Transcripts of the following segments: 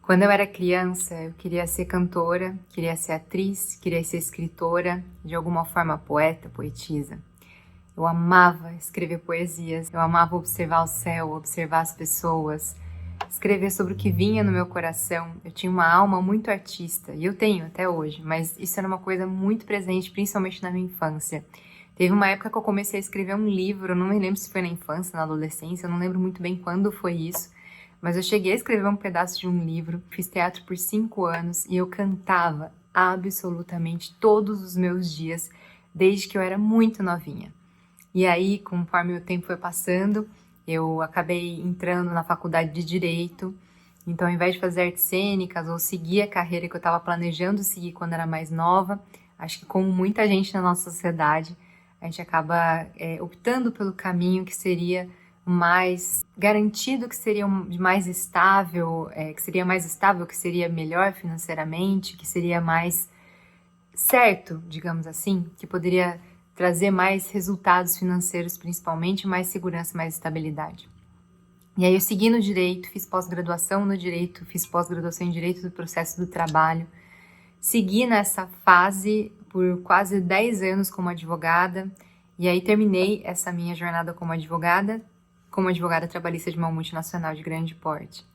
Quando eu era criança, eu queria ser cantora, queria ser atriz, queria ser escritora, de alguma forma poeta, poetisa. Eu amava escrever poesias, eu amava observar o céu, observar as pessoas, escrever sobre o que vinha no meu coração. Eu tinha uma alma muito artista, e eu tenho até hoje, mas isso era uma coisa muito presente, principalmente na minha infância. Teve uma época que eu comecei a escrever um livro, eu não me lembro se foi na infância, na adolescência, eu não lembro muito bem quando foi isso, mas eu cheguei a escrever um pedaço de um livro, fiz teatro por 5 anos e eu cantava absolutamente todos os meus dias, desde que eu era muito novinha. E aí, conforme o tempo foi passando, eu acabei entrando na faculdade de Direito. Então, ao invés de fazer artes cênicas ou seguir a carreira que eu estava planejando seguir quando era mais nova, acho que como muita gente na nossa sociedade, a gente acaba optando pelo caminho que seria mais garantido, que seria mais estável, que seria melhor financeiramente, que seria mais certo, digamos assim, que poderia trazer mais resultados financeiros, principalmente, mais segurança, mais estabilidade. E aí eu segui no direito, fiz pós-graduação no direito, fiz pós-graduação em direito do processo do trabalho, segui nessa fase por quase 10 anos como advogada, e aí terminei essa minha jornada como advogada trabalhista de uma multinacional de grande porte.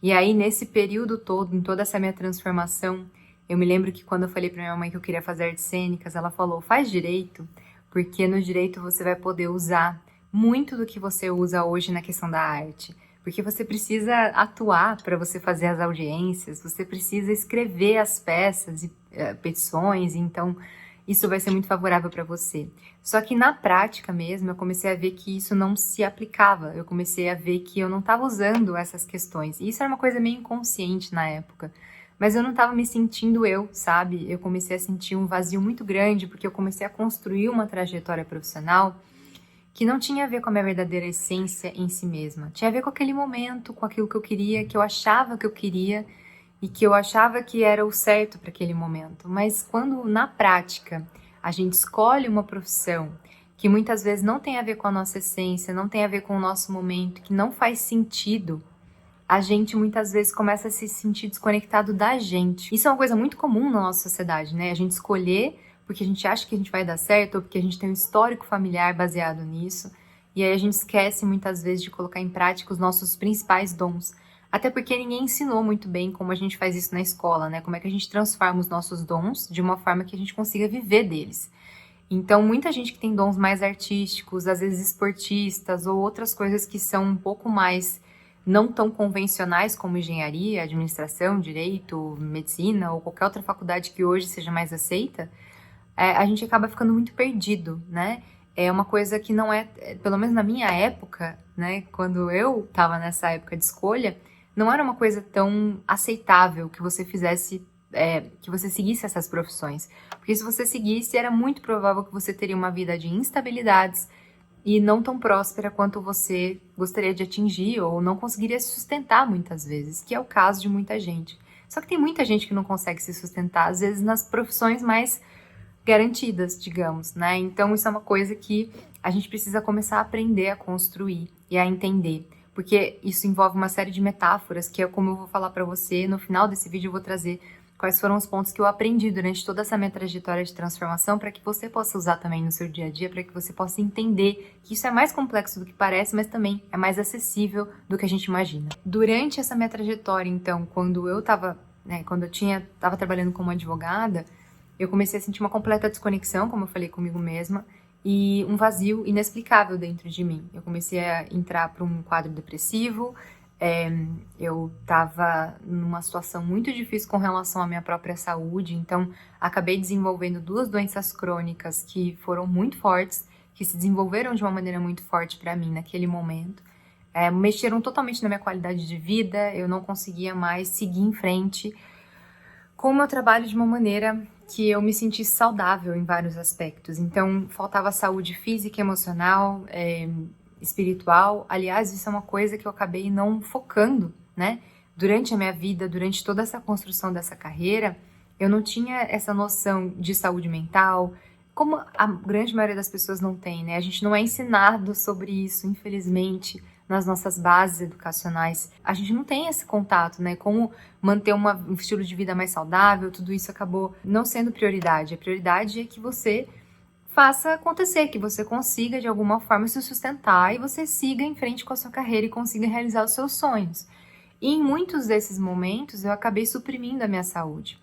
E aí, nesse período todo, em toda essa minha transformação, eu me lembro que quando eu falei pra minha mãe que eu queria fazer artes cênicas, ela falou, faz direito, porque no direito você vai poder usar muito do que você usa hoje na questão da arte. Porque você precisa atuar para você fazer as audiências, você precisa escrever as peças e petições, então isso vai ser muito favorável para você. Só que na prática mesmo, eu comecei a ver que isso não se aplicava. Eu comecei a ver que eu não estava usando essas questões. E isso era uma coisa meio inconsciente na época. Mas eu não estava me sentindo eu, sabe? Eu comecei a sentir um vazio muito grande, porque eu comecei a construir uma trajetória profissional que não tinha a ver com a minha verdadeira essência em si mesma. Tinha a ver com aquele momento, com aquilo que eu queria, que eu achava que eu queria, e que eu achava que era o certo para aquele momento. Mas quando na prática a gente escolhe uma profissão que muitas vezes não tem a ver com a nossa essência, não tem a ver com o nosso momento, que não faz sentido, a gente muitas vezes começa a se sentir desconectado da gente. Isso é uma coisa muito comum na nossa sociedade, né? A gente escolher porque a gente acha que a gente vai dar certo ou porque a gente tem um histórico familiar baseado nisso. E aí a gente esquece muitas vezes de colocar em prática os nossos principais dons. Até porque ninguém ensinou muito bem como a gente faz isso na escola, né? Como é que a gente transforma os nossos dons de uma forma que a gente consiga viver deles. Então, muita gente que tem dons mais artísticos, às vezes esportistas ou outras coisas que são um pouco mais não tão convencionais como engenharia, administração, direito, medicina ou qualquer outra faculdade que hoje seja mais aceita, a gente acaba ficando muito perdido, né? É uma coisa que não pelo menos na minha época, né, quando eu estava nessa época de escolha, não era uma coisa tão aceitável que você fizesse, que você seguisse essas profissões. Porque se você seguisse, era muito provável que você teria uma vida de instabilidades e não tão próspera quanto você gostaria de atingir ou não conseguiria se sustentar muitas vezes, que é o caso de muita gente. Só que tem muita gente que não consegue se sustentar, às vezes nas profissões mais garantidas, digamos, né? Então isso é uma coisa que a gente precisa começar a aprender a construir e a entender, porque isso envolve uma série de metáforas, que é como eu vou falar para você. No final desse vídeo eu vou trazer quais foram os pontos que eu aprendi durante toda essa minha trajetória de transformação para que você possa usar também no seu dia a dia, para que você possa entender que isso é mais complexo do que parece, mas também é mais acessível do que a gente imagina. Durante essa minha trajetória, então, quando eu estava trabalhando como advogada, eu comecei a sentir uma completa desconexão, como eu falei comigo mesma, e um vazio inexplicável dentro de mim. Eu comecei a entrar para um quadro depressivo, eu estava numa situação muito difícil com relação à minha própria saúde, então acabei desenvolvendo 2 doenças crônicas que foram muito fortes, que se desenvolveram de uma maneira muito forte para mim naquele momento. Mexeram totalmente na minha qualidade de vida, eu não conseguia mais seguir em frente com o meu trabalho de uma maneira que eu me sentisse saudável em vários aspectos. Então, faltava saúde física, emocional, espiritual. Aliás, isso é uma coisa que eu acabei não focando, né? Durante a minha vida, durante toda essa construção dessa carreira, eu não tinha essa noção de saúde mental, como a grande maioria das pessoas não tem, né? A gente não é ensinado sobre isso, infelizmente, nas nossas bases educacionais, a gente não tem esse contato, né? Como manter um estilo de vida mais saudável, tudo isso acabou não sendo prioridade. A prioridade é que você faça acontecer, que você consiga de alguma forma se sustentar e você siga em frente com a sua carreira e consiga realizar os seus sonhos. E em muitos desses momentos eu acabei suprimindo a minha saúde.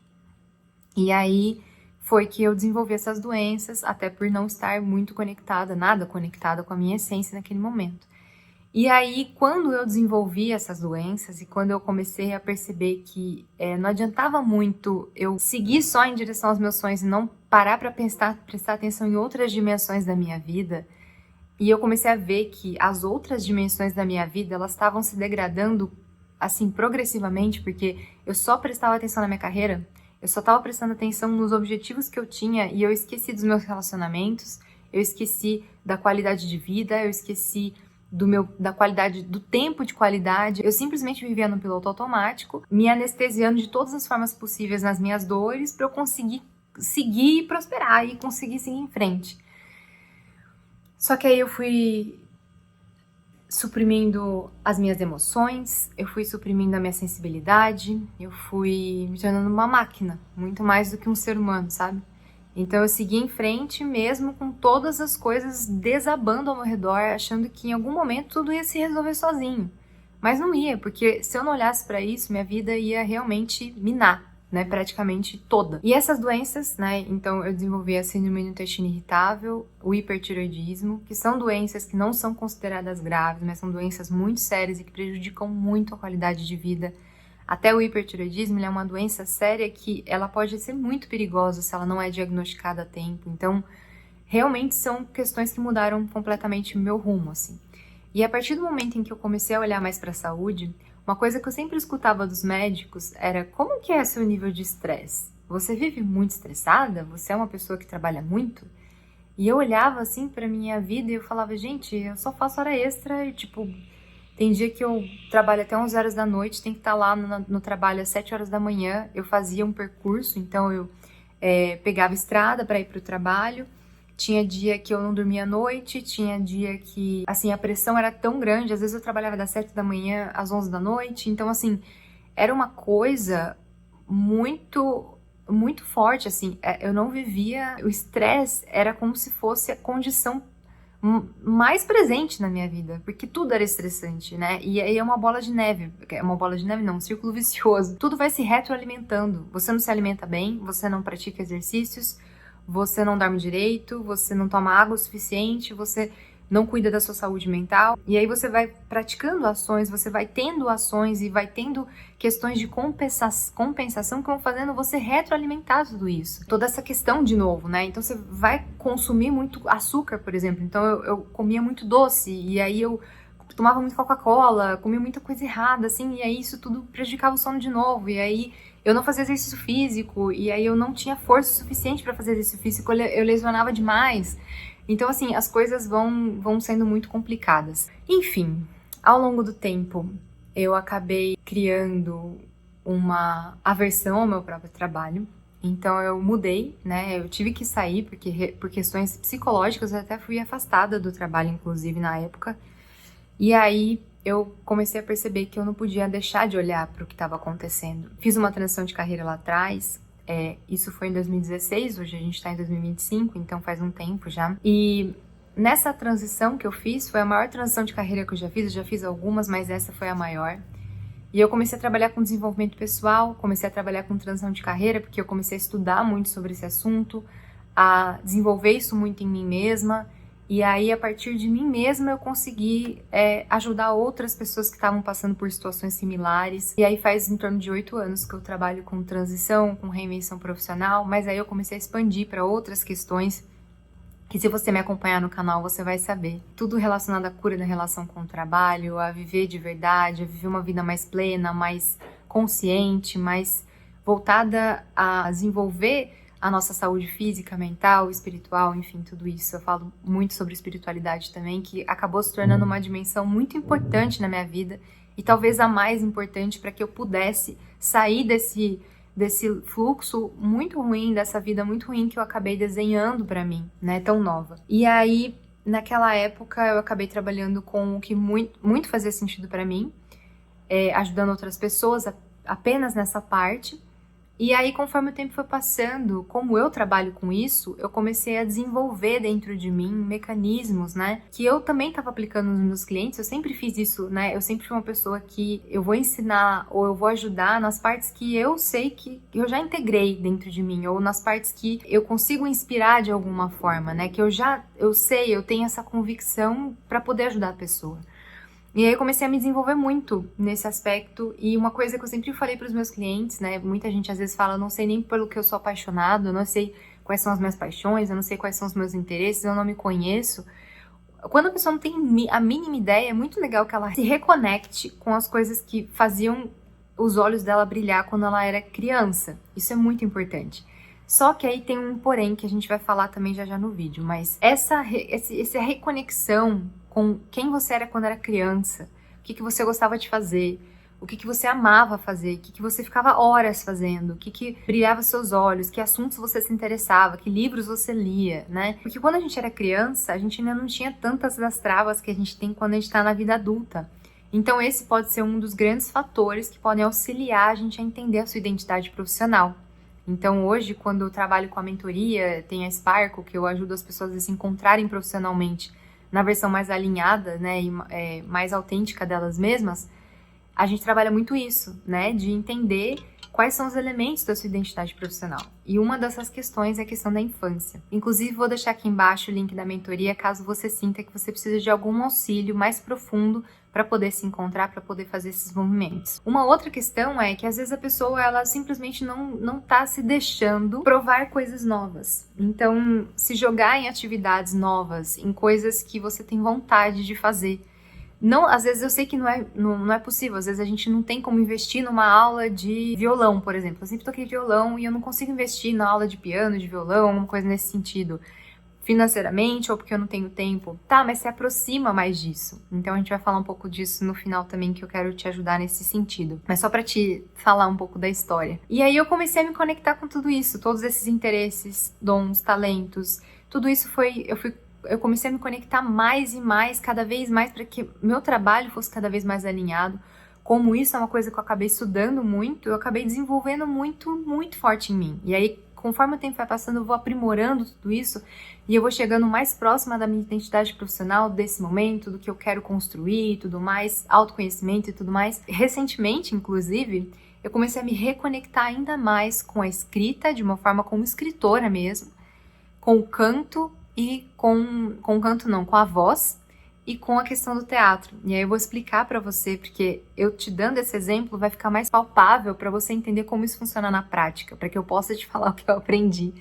E aí foi que eu desenvolvi essas doenças, até por não estar muito conectada, nada conectada com a minha essência naquele momento. E aí, quando eu desenvolvi essas doenças e quando eu comecei a perceber que não adiantava muito eu seguir só em direção aos meus sonhos e não parar para prestar atenção em outras dimensões da minha vida, e eu comecei a ver que as outras dimensões da minha vida, elas estavam se degradando, assim, progressivamente, porque eu só prestava atenção na minha carreira, eu só estava prestando atenção nos objetivos que eu tinha e eu esqueci dos meus relacionamentos, eu esqueci da qualidade de vida, eu esqueci da qualidade, do tempo de qualidade. Eu simplesmente vivia no piloto automático, me anestesiando de todas as formas possíveis nas minhas dores para eu conseguir seguir e prosperar e conseguir seguir em frente. Só que aí eu fui suprimindo as minhas emoções, eu fui suprimindo a minha sensibilidade, eu fui me tornando uma máquina, muito mais do que um ser humano, sabe? Então eu segui em frente mesmo com todas as coisas desabando ao meu redor, achando que em algum momento tudo ia se resolver sozinho. Mas não ia, porque se eu não olhasse para isso, minha vida ia realmente minar, né, praticamente toda. E essas doenças, né, então eu desenvolvi a síndrome do intestino irritável, o hipertireoidismo, que são doenças que não são consideradas graves, mas são doenças muito sérias e que prejudicam muito a qualidade de vida. Até o hipertireoidismo é uma doença séria que ela pode ser muito perigosa se ela não é diagnosticada a tempo. Então, realmente são questões que mudaram completamente o meu rumo, assim. E a partir do momento em que eu comecei a olhar mais para a saúde, uma coisa que eu sempre escutava dos médicos era: como que é seu nível de estresse? Você vive muito estressada? Você é uma pessoa que trabalha muito? E eu olhava assim para minha vida e eu falava: gente, eu só faço hora extra e tipo... Tem dia que eu trabalho até 11 horas da noite, tem que estar lá no trabalho às 7 horas da manhã. Eu fazia um percurso, então eu pegava estrada para ir para o trabalho. Tinha dia que eu não dormia à noite, tinha dia que, assim, a pressão era tão grande. Às vezes eu trabalhava das 7 da manhã às 11 da noite. Então, assim, era uma coisa muito, muito forte, assim. Eu não vivia... O estresse era como se fosse a condição mais presente na minha vida, porque tudo era estressante, né? E aí é uma bola de neve, não, um círculo vicioso. Tudo vai se retroalimentando. Você não se alimenta bem, você não pratica exercícios, você não dorme direito, você não toma água o suficiente, você não cuida da sua saúde mental, e aí você vai praticando ações, você vai tendo ações e vai tendo questões de compensação que vão fazendo você retroalimentar tudo isso. Toda essa questão de novo, né? Então você vai consumir muito açúcar, por exemplo. Então eu comia muito doce, e aí eu tomava muito Coca-Cola, comia muita coisa errada, assim, e aí isso tudo prejudicava o sono de novo, e aí eu não fazia exercício físico, e aí eu não tinha força suficiente para fazer exercício físico, eu lesionava demais. Então, assim, as coisas vão sendo muito complicadas. Enfim, ao longo do tempo, eu acabei criando uma aversão ao meu próprio trabalho. Então, eu mudei, né? Eu tive que sair, porque por questões psicológicas, eu até fui afastada do trabalho, inclusive, na época. E aí, eu comecei a perceber que eu não podia deixar de olhar para o que estava acontecendo. Fiz uma transição de carreira lá atrás. Isso foi em 2016, hoje a gente está em 2025, então faz um tempo já. E nessa transição que eu fiz, foi a maior transição de carreira que eu já fiz algumas, mas essa foi a maior. E eu comecei a trabalhar com desenvolvimento pessoal, comecei a trabalhar com transição de carreira, porque eu comecei a estudar muito sobre esse assunto, a desenvolver isso muito em mim mesma. E aí, a partir de mim mesma, eu consegui ajudar outras pessoas que estavam passando por situações similares. E aí faz em torno de 8 anos que eu trabalho com transição, com reinvenção profissional, mas aí eu comecei a expandir para outras questões que, se você me acompanhar no canal, você vai saber. Tudo relacionado à cura da relação com o trabalho, a viver de verdade, a viver uma vida mais plena, mais consciente, mais voltada a desenvolver a nossa saúde física, mental, espiritual, enfim, tudo isso. Eu falo muito sobre espiritualidade também, que acabou se tornando uma dimensão muito importante na minha vida e talvez a mais importante para que eu pudesse sair desse fluxo muito ruim, dessa vida muito ruim que eu acabei desenhando para mim, né, tão nova. E aí, naquela época eu acabei trabalhando com o que muito fazia sentido para mim, ajudando outras pessoas apenas nessa parte. E aí, conforme o tempo foi passando, como eu trabalho com isso, eu comecei a desenvolver dentro de mim mecanismos, né, que eu também estava aplicando nos meus clientes. Eu sempre fiz isso, né, eu sempre fui uma pessoa que eu vou ensinar ou eu vou ajudar nas partes que eu sei que eu já integrei dentro de mim, ou nas partes que eu consigo inspirar de alguma forma, né, que eu tenho essa convicção para poder ajudar a pessoa. E aí eu comecei a me desenvolver muito nesse aspecto, e uma coisa que eu sempre falei para os meus clientes, né, muita gente às vezes fala, eu não sei nem pelo que eu sou apaixonado, eu não sei quais são as minhas paixões, eu não sei quais são os meus interesses, eu não me conheço. Quando a pessoa não tem a mínima ideia, é muito legal que ela se reconecte com as coisas que faziam os olhos dela brilhar quando ela era criança. Isso é muito importante. Só que aí tem um porém que a gente vai falar também já no vídeo, mas essa reconexão com quem você era quando era criança, o que você gostava de fazer, o que você amava fazer, o que você ficava horas fazendo, o que brilhava seus olhos, que assuntos você se interessava, que livros você lia, né? Porque quando a gente era criança, a gente ainda não tinha tantas das travas que a gente tem quando a gente tá na vida adulta. Então esse pode ser um dos grandes fatores que podem auxiliar a gente a entender a sua identidade profissional. Então hoje, quando eu trabalho com a mentoria, tem a Sparkle, que eu ajudo as pessoas a se encontrarem profissionalmente na versão mais alinhada, né, e mais autêntica delas mesmas, a gente trabalha muito isso, né, de entender quais são os elementos da sua identidade profissional. E uma dessas questões é a questão da infância. Inclusive, vou deixar aqui embaixo o link da mentoria, caso você sinta que você precisa de algum auxílio mais profundo para poder se encontrar, para poder fazer esses movimentos. Uma outra questão é que às vezes a pessoa ela simplesmente não tá se deixando provar coisas novas. Então, se jogar em atividades novas, em coisas que você tem vontade de fazer. Não, às vezes eu sei que não é possível, às vezes a gente não tem como investir numa aula de violão, por exemplo. Eu sempre toquei violão e eu não consigo investir na aula de piano, de violão, alguma coisa nesse sentido, financeiramente ou porque eu não tenho tempo. Tá, mas se aproxima mais disso. Então a gente vai falar um pouco disso no final também, que eu quero te ajudar nesse sentido. Mas só pra te falar um pouco da história. E aí eu comecei a me conectar com tudo isso, todos esses interesses, dons, talentos, tudo isso eu comecei a me conectar mais e mais, cada vez mais, para que meu trabalho fosse cada vez mais alinhado. Como isso é uma coisa que eu acabei estudando muito, eu acabei desenvolvendo muito, muito forte em mim. E aí, conforme o tempo vai passando, eu vou aprimorando tudo isso e eu vou chegando mais próxima da minha identidade profissional desse momento, do que eu quero construir e tudo mais, autoconhecimento e tudo mais. Recentemente, inclusive, eu comecei a me reconectar ainda mais com a escrita, de uma forma como escritora mesmo, com o canto e com a voz e com a questão do teatro. E aí eu vou explicar pra você, porque eu te dando esse exemplo vai ficar mais palpável pra você entender como isso funciona na prática, pra que eu possa te falar o que eu aprendi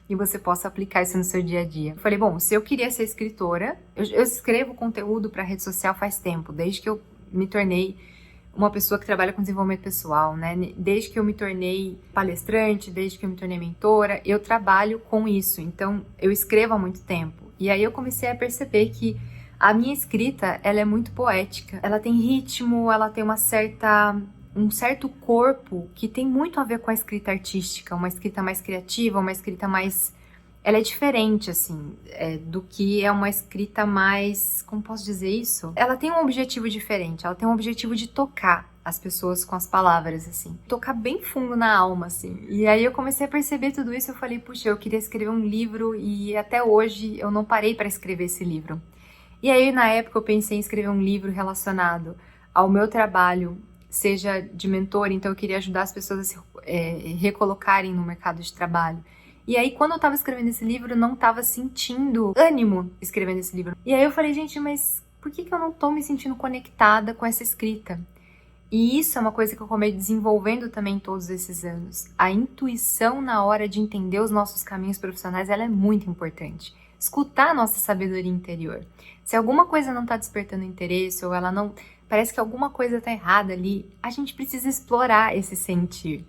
e você possa aplicar isso no seu dia a dia. Eu falei, bom, se eu queria ser escritora, eu escrevo conteúdo pra rede social faz tempo, desde que eu me tornei uma pessoa que trabalha com desenvolvimento pessoal, né? Desde que eu me tornei palestrante, desde que eu me tornei mentora, eu trabalho com isso. Então, eu escrevo há muito tempo. E aí eu comecei a perceber que a minha escrita, ela é muito poética. Ela tem ritmo, ela tem um certo corpo que tem muito a ver com a escrita artística, uma escrita mais criativa, uma escrita mais... Ela é diferente, assim, do que é uma escrita mais... Como posso dizer isso? Ela tem um objetivo diferente, ela tem um objetivo de tocar as pessoas com as palavras, assim. Tocar bem fundo na alma, assim. E aí eu comecei a perceber tudo isso, eu falei, puxa, eu queria escrever um livro e até hoje eu não parei para escrever esse livro. E aí, na época, eu pensei em escrever um livro relacionado ao meu trabalho, seja de mentor, então eu queria ajudar as pessoas a se recolocarem no mercado de trabalho. E aí, quando eu tava escrevendo esse livro, eu não tava sentindo ânimo escrevendo esse livro. E aí eu falei, gente, mas por que eu não tô me sentindo conectada com essa escrita? E isso é uma coisa que eu comecei desenvolvendo também todos esses anos. A intuição na hora de entender os nossos caminhos profissionais, ela é muito importante. Escutar a nossa sabedoria interior. Se alguma coisa não tá despertando interesse, ou ela não... Parece que alguma coisa tá errada ali, a gente precisa explorar esse sentir.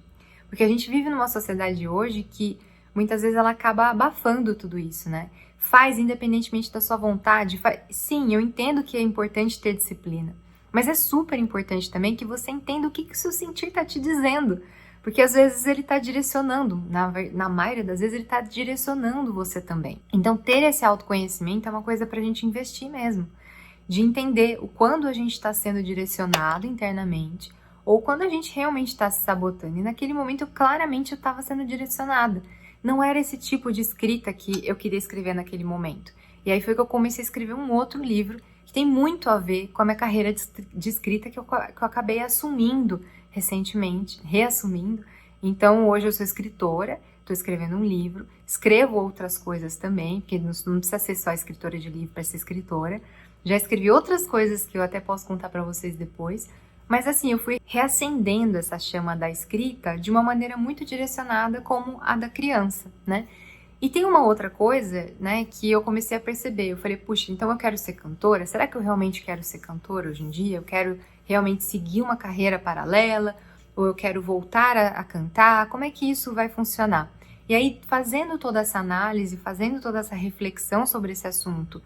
Porque a gente vive numa sociedade hoje que muitas vezes ela acaba abafando tudo isso, né? Faz independentemente da sua vontade. Sim, eu entendo que é importante ter disciplina. Mas é super importante também que você entenda o que o seu sentir tá te dizendo. Porque às vezes ele está direcionando, na maioria das vezes ele está direcionando você também. Então ter esse autoconhecimento é uma coisa para a gente investir mesmo, de entender o quando a gente está sendo direcionado internamente ou quando a gente realmente está se sabotando. E naquele momento, claramente, eu estava sendo direcionada. Não era esse tipo de escrita que eu queria escrever naquele momento. E aí foi que eu comecei a escrever um outro livro que tem muito a ver com a minha carreira de escrita que eu acabei assumindo recentemente, reassumindo. Então, hoje eu sou escritora, estou escrevendo um livro, escrevo outras coisas também, porque não precisa ser só escritora de livro para ser escritora. Já escrevi outras coisas que eu até posso contar para vocês depois. Mas assim, eu fui reacendendo essa chama da escrita de uma maneira muito direcionada como a da criança, né? E tem uma outra coisa, né, que eu comecei a perceber. Eu falei, puxa, então eu quero ser cantora? Será que eu realmente quero ser cantora hoje em dia? Eu quero realmente seguir uma carreira paralela? Ou eu quero voltar a cantar? Como é que isso vai funcionar? E aí, fazendo toda essa análise, fazendo toda essa reflexão sobre esse assunto,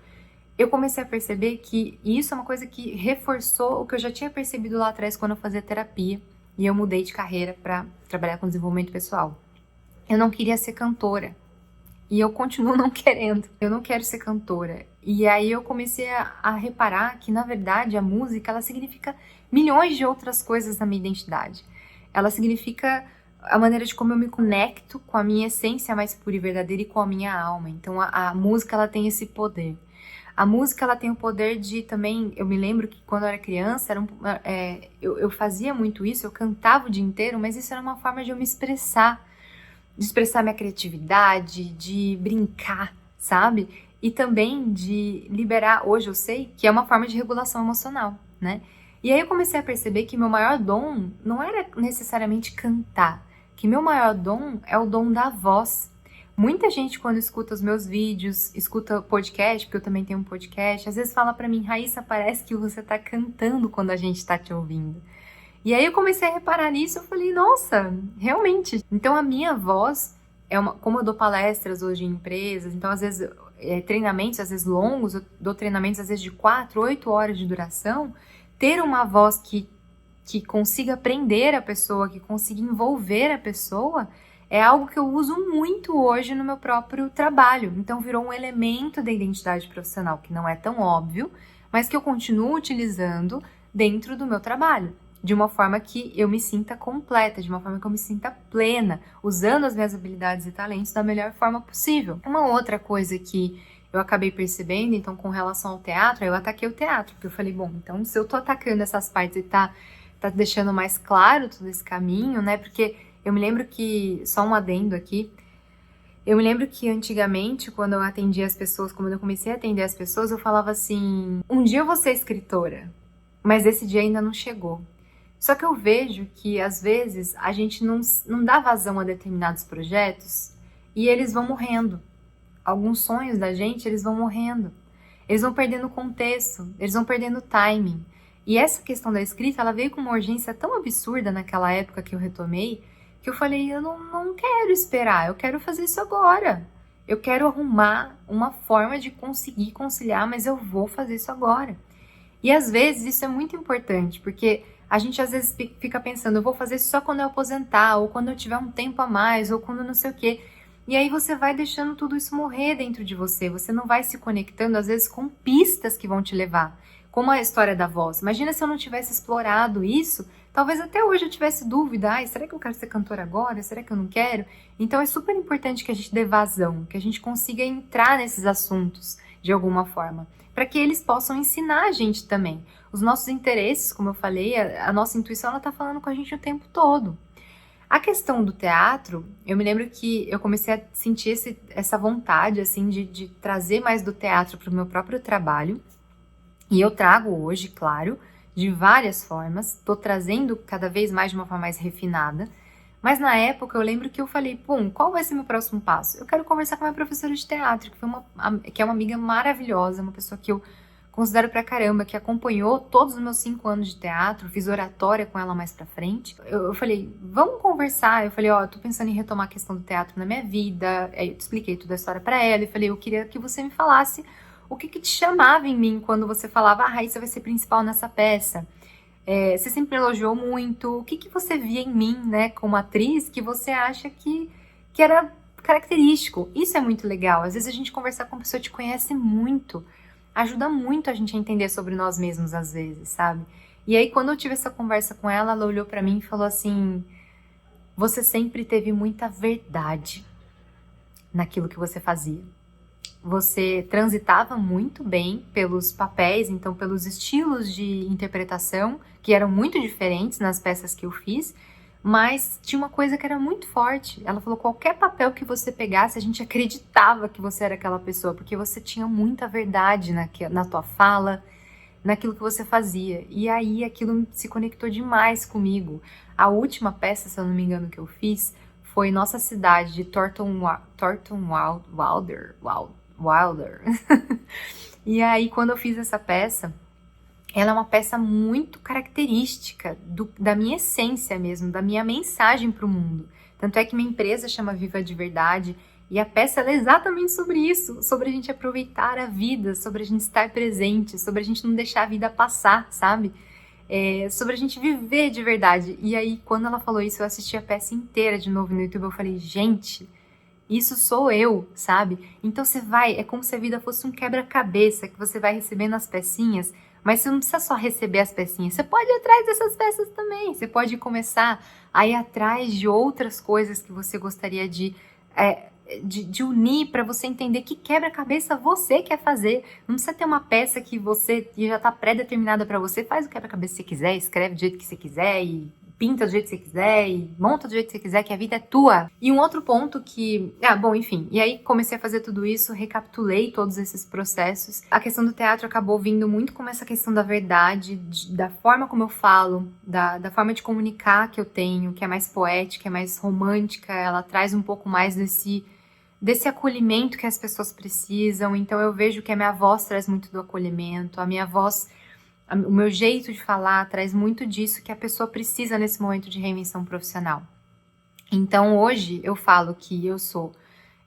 eu comecei a perceber que isso é uma coisa que reforçou o que eu já tinha percebido lá atrás quando eu fazia terapia e eu mudei de carreira para trabalhar com desenvolvimento pessoal. Eu não queria ser cantora e eu continuo não querendo. Eu não quero ser cantora. E aí eu comecei a reparar que, na verdade, a música, ela significa milhões de outras coisas na minha identidade. Ela significa a maneira de como eu me conecto com a minha essência mais pura e verdadeira e com a minha alma. Então a música, ela tem esse poder. A música, ela tem o poder de também, eu me lembro que quando eu era criança, eu fazia muito isso, eu cantava o dia inteiro, mas isso era uma forma de eu me expressar, de expressar minha criatividade, de brincar, sabe? E também de liberar, hoje eu sei, que é uma forma de regulação emocional, né? E aí eu comecei a perceber que meu maior dom não era necessariamente cantar, que meu maior dom é o dom da voz. Muita gente, quando escuta os meus vídeos, escuta podcast, porque eu também tenho um podcast, às vezes fala pra mim, Raíssa, parece que você tá cantando quando a gente tá te ouvindo. E aí eu comecei a reparar nisso, eu falei, nossa, realmente. Então a minha voz, como eu dou palestras hoje em empresas, então às vezes treinamentos, às vezes longos, eu dou treinamentos às vezes de 4, 8 horas de duração, ter uma voz que consiga prender a pessoa, que consiga envolver a pessoa, é algo que eu uso muito hoje no meu próprio trabalho. Então virou um elemento da identidade profissional, que não é tão óbvio, mas que eu continuo utilizando dentro do meu trabalho, de uma forma que eu me sinta completa, de uma forma que eu me sinta plena, usando as minhas habilidades e talentos da melhor forma possível. Uma outra coisa que eu acabei percebendo, então, com relação ao teatro, eu ataquei o teatro, porque eu falei, bom, então se eu tô atacando essas partes e tá deixando mais claro todo esse caminho, né, porque eu me lembro que, só um adendo aqui, eu me lembro que antigamente, quando eu atendia as pessoas, quando eu comecei a atender as pessoas, eu falava assim, um dia eu vou ser escritora, mas esse dia ainda não chegou. Só que eu vejo que, às vezes, a gente não dá vazão a determinados projetos e eles vão morrendo. Alguns sonhos da gente, eles vão morrendo. Eles vão perdendo contexto, eles vão perdendo timing. E essa questão da escrita, ela veio com uma urgência tão absurda naquela época que eu retomei, que eu falei, eu não quero esperar, eu quero fazer isso agora. Eu quero arrumar uma forma de conseguir conciliar, mas eu vou fazer isso agora. E às vezes isso é muito importante, porque a gente às vezes fica pensando, eu vou fazer isso só quando eu aposentar, ou quando eu tiver um tempo a mais, ou quando não sei o quê. E aí você vai deixando tudo isso morrer dentro de você, você não vai se conectando às vezes com pistas que vão te levar. Como a história da voz. Imagina se eu não tivesse explorado isso, talvez até hoje eu tivesse dúvida, será que eu quero ser cantora agora? Será que eu não quero? Então é super importante que a gente dê vazão, que a gente consiga entrar nesses assuntos de alguma forma, para que eles possam ensinar a gente também. Os nossos interesses, como eu falei, a nossa intuição, ela tá falando com a gente o tempo todo. A questão do teatro, eu me lembro que eu comecei a sentir essa vontade, assim, de trazer mais do teatro para o meu próprio trabalho. E eu trago hoje, claro, de várias formas, tô trazendo cada vez mais de uma forma mais refinada, mas na época eu lembro que eu falei, qual vai ser meu próximo passo? Eu quero conversar com a minha professora de teatro, que é uma amiga maravilhosa, uma pessoa que eu considero pra caramba, que acompanhou todos os meus 5 anos de teatro, fiz oratória com ela mais pra frente. Eu falei, vamos conversar. Eu falei, eu tô pensando em retomar a questão do teatro na minha vida. Aí eu expliquei toda a história pra ela e falei, eu queria que você me falasse o que te chamava em mim quando você falava, Raíssa vai ser principal nessa peça? Você sempre elogiou muito. O que que você via em mim, né, como atriz, que você acha que era característico? Isso é muito legal. Às vezes a gente conversar com uma pessoa que te conhece muito, ajuda muito a gente a entender sobre nós mesmos, às vezes, sabe? E aí, quando eu tive essa conversa com ela, ela olhou pra mim e falou assim: você sempre teve muita verdade naquilo que você fazia. Você transitava muito bem pelos papéis, então pelos estilos de interpretação, que eram muito diferentes nas peças que eu fiz, mas tinha uma coisa que era muito forte. Ela falou: qualquer papel que você pegasse, a gente acreditava que você era aquela pessoa, porque você tinha muita verdade na tua fala, naquilo que você fazia. E aí aquilo se conectou demais comigo. A última peça, se eu não me engano, que eu fiz foi Nossa Cidade, de Thornton Wilder. E aí, quando eu fiz essa peça, ela é uma peça muito característica da minha essência mesmo, da minha mensagem para o mundo. Tanto é que minha empresa chama Viva de Verdade, e a peça ela é exatamente sobre isso, sobre a gente aproveitar a vida, sobre a gente estar presente, sobre a gente não deixar a vida passar, sabe? Sobre a gente viver de verdade. E aí, quando ela falou isso, eu assisti a peça inteira de novo no YouTube, eu falei: gente, isso sou eu, sabe? Então é como se a vida fosse um quebra-cabeça, que você vai recebendo as pecinhas, mas você não precisa só receber as pecinhas, você pode ir atrás dessas peças também, você pode começar a ir atrás de outras coisas que você gostaria de unir, para você entender que quebra-cabeça você quer fazer. Não precisa ter uma peça que já está pré-determinada para você. Faz o quebra-cabeça que você quiser, escreve do jeito que você quiser e pinta do jeito que você quiser e monta do jeito que você quiser, que a vida é tua. E um outro ponto enfim, e aí comecei a fazer tudo isso, recapitulei todos esses processos. A questão do teatro acabou vindo muito como essa questão da verdade, da forma como eu falo, da forma de comunicar que eu tenho, que é mais poética, é mais romântica, ela traz um pouco mais desse acolhimento que as pessoas precisam. Então eu vejo que a minha voz traz muito do acolhimento, a minha voz, o meu jeito de falar traz muito disso que a pessoa precisa nesse momento de reinvenção profissional. Então hoje eu falo que eu sou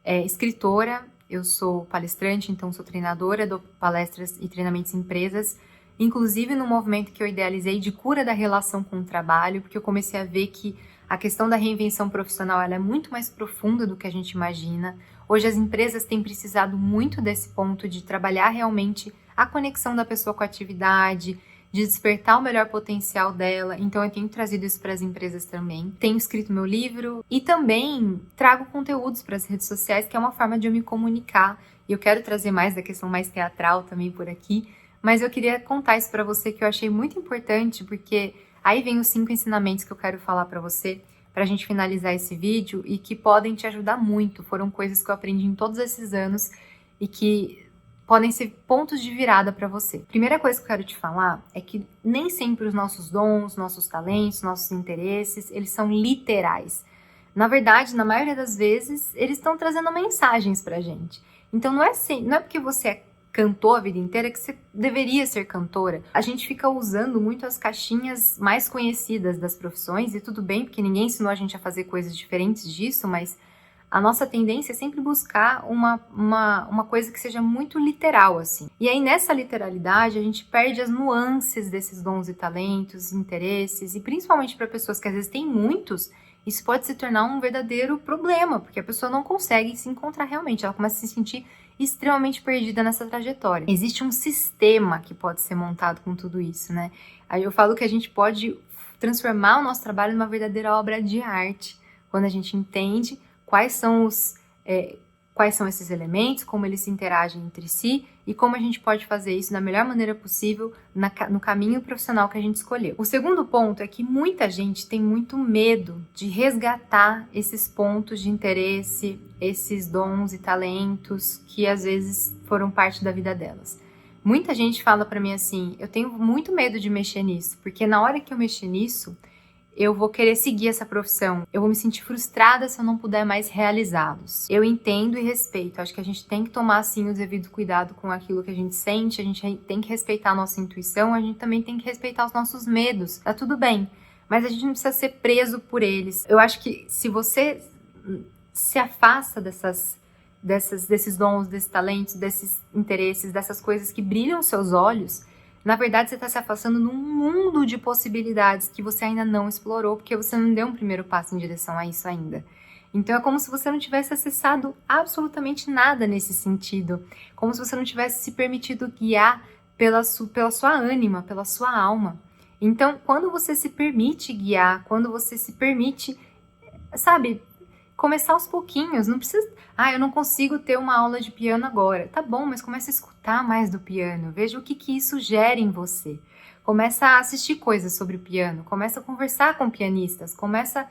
escritora, eu sou palestrante, então sou treinadora, dou palestras e treinamentos em empresas, inclusive no movimento que eu idealizei de cura da relação com o trabalho, porque eu comecei a ver que a questão da reinvenção profissional ela é muito mais profunda do que a gente imagina. Hoje as empresas têm precisado muito desse ponto de trabalhar realmente a conexão da pessoa com a atividade, de despertar o melhor potencial dela. Então eu tenho trazido isso para as empresas também. Tenho escrito meu livro e também trago conteúdos para as redes sociais, que é uma forma de eu me comunicar. E eu quero trazer mais da questão mais teatral também por aqui. Mas eu queria contar isso para você, que eu achei muito importante, porque aí vem os 5 ensinamentos que eu quero falar para você, para a gente finalizar esse vídeo, e que podem te ajudar muito. Foram coisas que eu aprendi em todos esses anos e que podem ser pontos de virada para você. Primeira coisa que eu quero te falar é que nem sempre os nossos dons, nossos talentos, nossos interesses, eles são literais. Na verdade, na maioria das vezes, eles estão trazendo mensagens pra gente. Então não é porque você cantou a vida inteira que você deveria ser cantora. A gente fica usando muito as caixinhas mais conhecidas das profissões, e tudo bem, porque ninguém ensinou a gente a fazer coisas diferentes disso, mas a nossa tendência é sempre buscar uma coisa que seja muito literal, assim. E aí, nessa literalidade, a gente perde as nuances desses dons e talentos, interesses, e principalmente para pessoas que às vezes têm muitos, isso pode se tornar um verdadeiro problema, porque a pessoa não consegue se encontrar realmente, ela começa a se sentir extremamente perdida nessa trajetória. Existe um sistema que pode ser montado com tudo isso, né? Aí eu falo que a gente pode transformar o nosso trabalho numa verdadeira obra de arte, quando a gente entende quais são esses elementos, como eles se interagem entre si e como a gente pode fazer isso da melhor maneira possível no caminho profissional que a gente escolheu. O segundo ponto é que muita gente tem muito medo de resgatar esses pontos de interesse, esses dons e talentos que às vezes foram parte da vida delas. Muita gente fala pra mim assim: eu tenho muito medo de mexer nisso, porque na hora que eu mexer nisso, eu vou querer seguir essa profissão, eu vou me sentir frustrada se eu não puder mais realizá-los. Eu entendo e respeito, acho que a gente tem que tomar, sim, o devido cuidado com aquilo que a gente sente, a gente tem que respeitar a nossa intuição, a gente também tem que respeitar os nossos medos, tá tudo bem, mas a gente não precisa ser preso por eles. Eu acho que se você se afasta desses dons, desses talentos, desses interesses, dessas coisas que brilham os seus olhos, Na verdade, você está se afastando num mundo de possibilidades que você ainda não explorou, porque você não deu um primeiro passo em direção a isso ainda. Então é como se você não tivesse acessado absolutamente nada nesse sentido, como se você não tivesse se permitido guiar pela sua ânima, pela sua alma. Então, quando você se permite guiar, quando você se permite, sabe, começar aos pouquinhos, não precisa... eu não consigo ter uma aula de piano agora. Tá bom, mas comece a escutar mais do piano, veja o que isso gera em você. Começa a assistir coisas sobre o piano, começa a conversar com pianistas, começa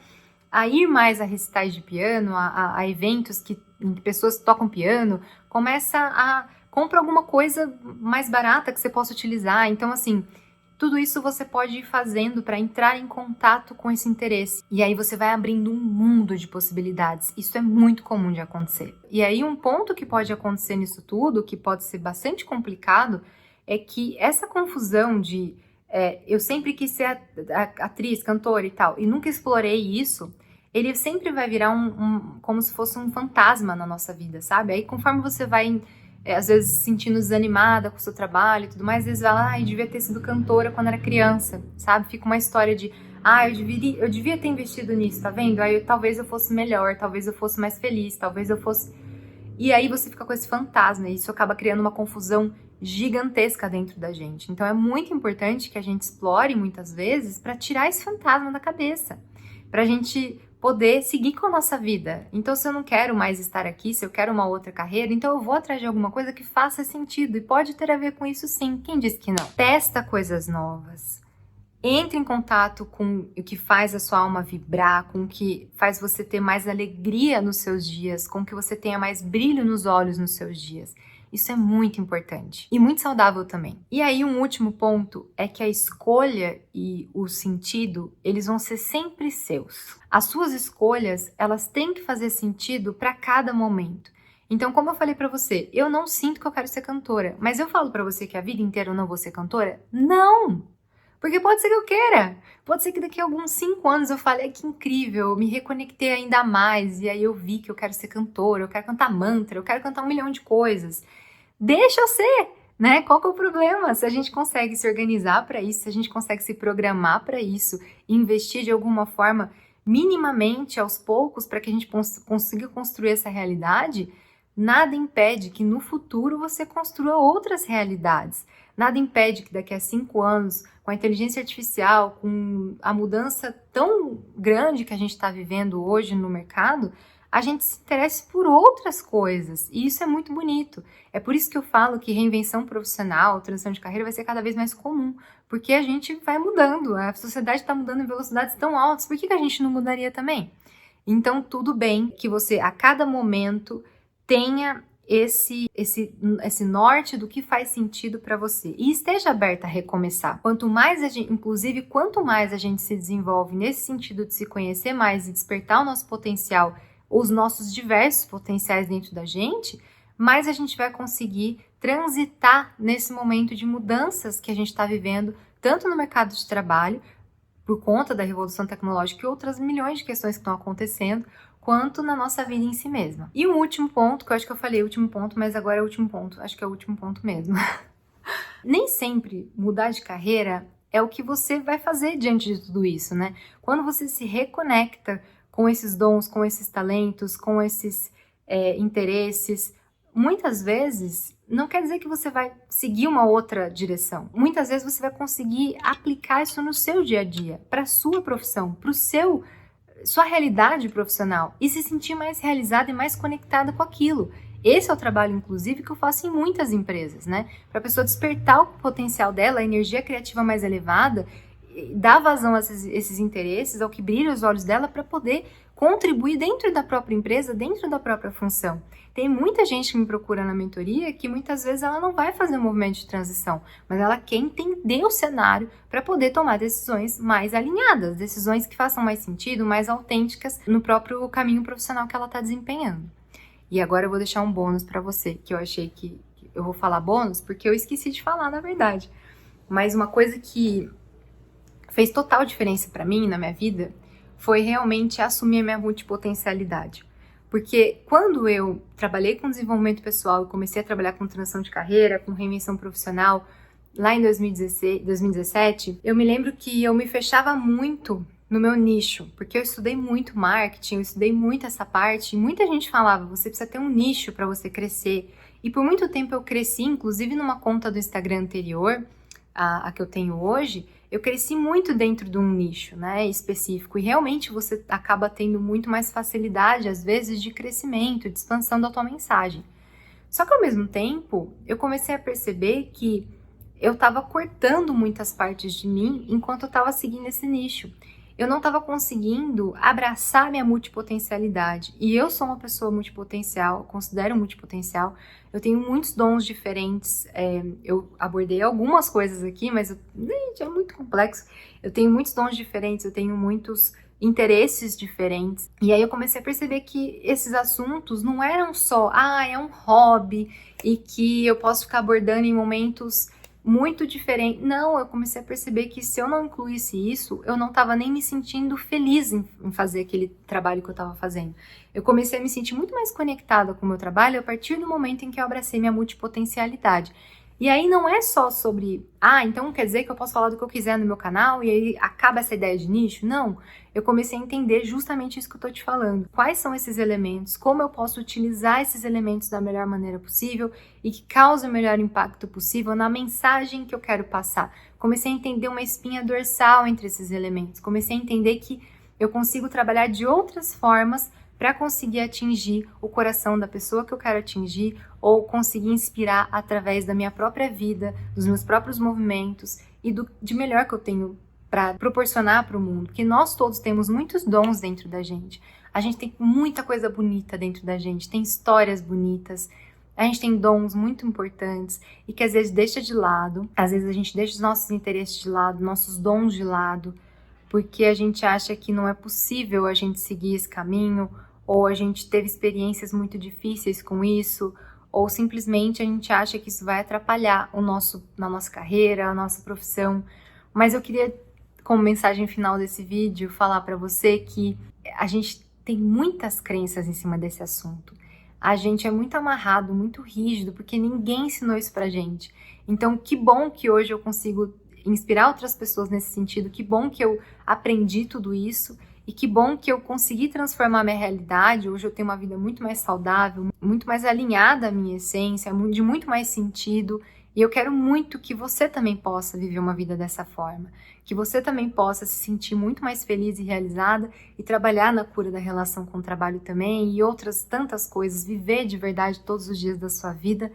a ir mais a recitais de piano, a eventos em que pessoas tocam piano, começa a... compra alguma coisa mais barata que você possa utilizar. Então, assim, tudo isso você pode ir fazendo para entrar em contato com esse interesse. E aí você vai abrindo um mundo de possibilidades. Isso é muito comum de acontecer. E aí um ponto que pode acontecer nisso tudo, que pode ser bastante complicado, é que essa confusão de eu sempre quis ser atriz, cantora e tal, e nunca explorei isso, ele sempre vai virar como se fosse um fantasma na nossa vida, sabe? Aí conforme você vai... às vezes se sentindo desanimada com o seu trabalho e tudo mais, às vezes fala, eu devia ter sido cantora quando era criança, sabe? Fica uma história de, eu devia ter investido nisso, tá vendo? Aí talvez eu fosse melhor, talvez eu fosse mais feliz, talvez eu fosse... E aí você fica com esse fantasma, e isso acaba criando uma confusão gigantesca dentro da gente. Então é muito importante que a gente explore muitas vezes para tirar esse fantasma da cabeça, pra gente poder seguir com a nossa vida. Então, se eu não quero mais estar aqui, se eu quero uma outra carreira, então eu vou atrás de alguma coisa que faça sentido, e pode ter a ver com isso sim. Quem disse que não? Testa coisas novas. Entre em contato com o que faz a sua alma vibrar, com o que faz você ter mais alegria nos seus dias, com que você tenha mais brilho nos olhos nos seus dias. Isso é muito importante e muito saudável também. E aí um último ponto é que a escolha e o sentido, eles vão ser sempre seus. As suas escolhas, elas têm que fazer sentido para cada momento. Então, como eu falei para você, eu não sinto que eu quero ser cantora, mas eu falo para você que a vida inteira eu não vou ser cantora? Não! Porque pode ser que eu queira, pode ser que daqui a alguns 5 anos eu fale, que incrível, eu me reconectei ainda mais, e aí eu vi que eu quero ser cantora, eu quero cantar mantra, eu quero cantar 1 milhão de coisas. Deixa eu ser, né? Qual que é o problema? Se a gente consegue se organizar para isso, se a gente consegue se programar para isso, investir de alguma forma, minimamente, aos poucos, para que a gente consiga construir essa realidade, nada impede que no futuro você construa outras realidades. Nada impede que daqui a 5 anos, com a inteligência artificial, com a mudança tão grande que a gente está vivendo hoje no mercado, a gente se interesse por outras coisas. E isso é muito bonito. É por isso que eu falo que reinvenção profissional, transição de carreira vai ser cada vez mais comum. Porque a gente vai mudando. A sociedade está mudando em velocidades tão altas. Por que a gente não mudaria também? Então, tudo bem que você, a cada momento, tenha esse norte do que faz sentido para você e esteja aberta a recomeçar. Quanto mais quanto mais a gente se desenvolve nesse sentido de se conhecer mais e despertar o nosso potencial, os nossos diversos potenciais dentro da gente, mais a gente vai conseguir transitar nesse momento de mudanças que a gente está vivendo, tanto no mercado de trabalho, por conta da revolução tecnológica e outras milhões de questões que estão acontecendo, quanto na nossa vida em si mesma. E um último ponto, que eu acho que eu falei último ponto, mas agora é o último ponto, acho que é o último ponto mesmo. Nem sempre mudar de carreira é o que você vai fazer diante de tudo isso, né? Quando você se reconecta com esses dons, com esses talentos, com esses interesses, muitas vezes não quer dizer que você vai seguir uma outra direção. Muitas vezes você vai conseguir aplicar isso no seu dia a dia, para a sua profissão, para sua realidade profissional e se sentir mais realizada e mais conectada com aquilo. Esse é o trabalho, inclusive, que eu faço em muitas empresas, né? Para a pessoa despertar o potencial dela, a energia criativa mais elevada, dar vazão a esses interesses, ao que brilha os olhos dela, para poder contribuir dentro da própria empresa, dentro da própria função. Tem muita gente que me procura na mentoria que muitas vezes ela não vai fazer um movimento de transição, mas ela quer entender o cenário para poder tomar decisões mais alinhadas, decisões que façam mais sentido, mais autênticas no próprio caminho profissional que ela está desempenhando. E agora eu vou deixar um bônus para você, que eu achei que eu vou falar bônus porque eu esqueci de falar, na verdade. Mas uma coisa que fez total diferença para mim na minha vida foi realmente assumir a minha multipotencialidade. Porque quando eu trabalhei com desenvolvimento pessoal e comecei a trabalhar com transição de carreira, com reinvenção profissional, lá em 2016, 2017, eu me lembro que eu me fechava muito no meu nicho, porque eu estudei muito marketing, eu estudei muito essa parte, e muita gente falava, você precisa ter um nicho para você crescer. E por muito tempo eu cresci, inclusive numa conta do Instagram anterior, a que eu tenho hoje, eu cresci muito dentro de um nicho, né, específico, e realmente você acaba tendo muito mais facilidade, às vezes, de crescimento, de expansão da tua mensagem. Só que ao mesmo tempo, eu comecei a perceber que eu estava cortando muitas partes de mim enquanto eu estava seguindo esse nicho. Eu não estava conseguindo abraçar minha multipotencialidade. E eu sou uma pessoa multipotencial, considero multipotencial. Eu tenho muitos dons diferentes. Eu abordei algumas coisas aqui, mas gente, é muito complexo. Eu tenho muitos dons diferentes, eu tenho muitos interesses diferentes. E aí eu comecei a perceber que esses assuntos não eram só, é um hobby e que eu posso ficar abordando em momentos muito diferentes. Não, eu comecei a perceber que se eu não incluísse isso, eu não estava nem me sentindo feliz em fazer aquele trabalho que eu estava fazendo. Eu comecei a me sentir muito mais conectada com o meu trabalho a partir do momento em que eu abracei minha multipotencialidade. E aí não é só sobre, então quer dizer que eu posso falar do que eu quiser no meu canal e aí acaba essa ideia de nicho? Não, eu comecei a entender justamente isso que eu tô te falando. Quais são esses elementos, como eu posso utilizar esses elementos da melhor maneira possível e que causem o melhor impacto possível na mensagem que eu quero passar. Comecei a entender uma espinha dorsal entre esses elementos, comecei a entender que eu consigo trabalhar de outras formas para conseguir atingir o coração da pessoa que eu quero atingir ou conseguir inspirar através da minha própria vida, dos meus próprios movimentos e de melhor que eu tenho para proporcionar para o mundo. Porque nós todos temos muitos dons dentro da gente. A gente tem muita coisa bonita dentro da gente, tem histórias bonitas, a gente tem dons muito importantes e que às vezes deixa de lado, às vezes a gente deixa os nossos interesses de lado, nossos dons de lado, porque a gente acha que não é possível a gente seguir esse caminho, ou a gente teve experiências muito difíceis com isso, ou simplesmente a gente acha que isso vai atrapalhar na nossa carreira, a nossa profissão. Mas eu queria, como mensagem final desse vídeo, falar para você que a gente tem muitas crenças em cima desse assunto. A gente é muito amarrado, muito rígido, porque ninguém ensinou isso pra gente. Então, que bom que hoje eu consigo inspirar outras pessoas nesse sentido, que bom que eu aprendi tudo isso, e que bom que eu consegui transformar minha realidade. Hoje eu tenho uma vida muito mais saudável, muito mais alinhada à minha essência, de muito mais sentido. E eu quero muito que você também possa viver uma vida dessa forma. Que você também possa se sentir muito mais feliz e realizada e trabalhar na cura da relação com o trabalho também e outras tantas coisas. Viver de verdade todos os dias da sua vida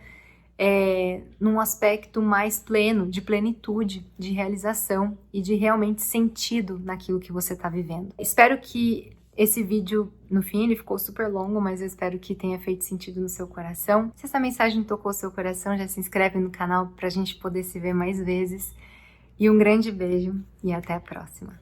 num aspecto mais pleno, de plenitude, de realização e de realmente sentido naquilo que você está vivendo. Espero que esse vídeo, no fim, ele ficou super longo, mas eu espero que tenha feito sentido no seu coração. Se essa mensagem tocou seu coração, já se inscreve no canal para a gente poder se ver mais vezes. E um grande beijo e até a próxima.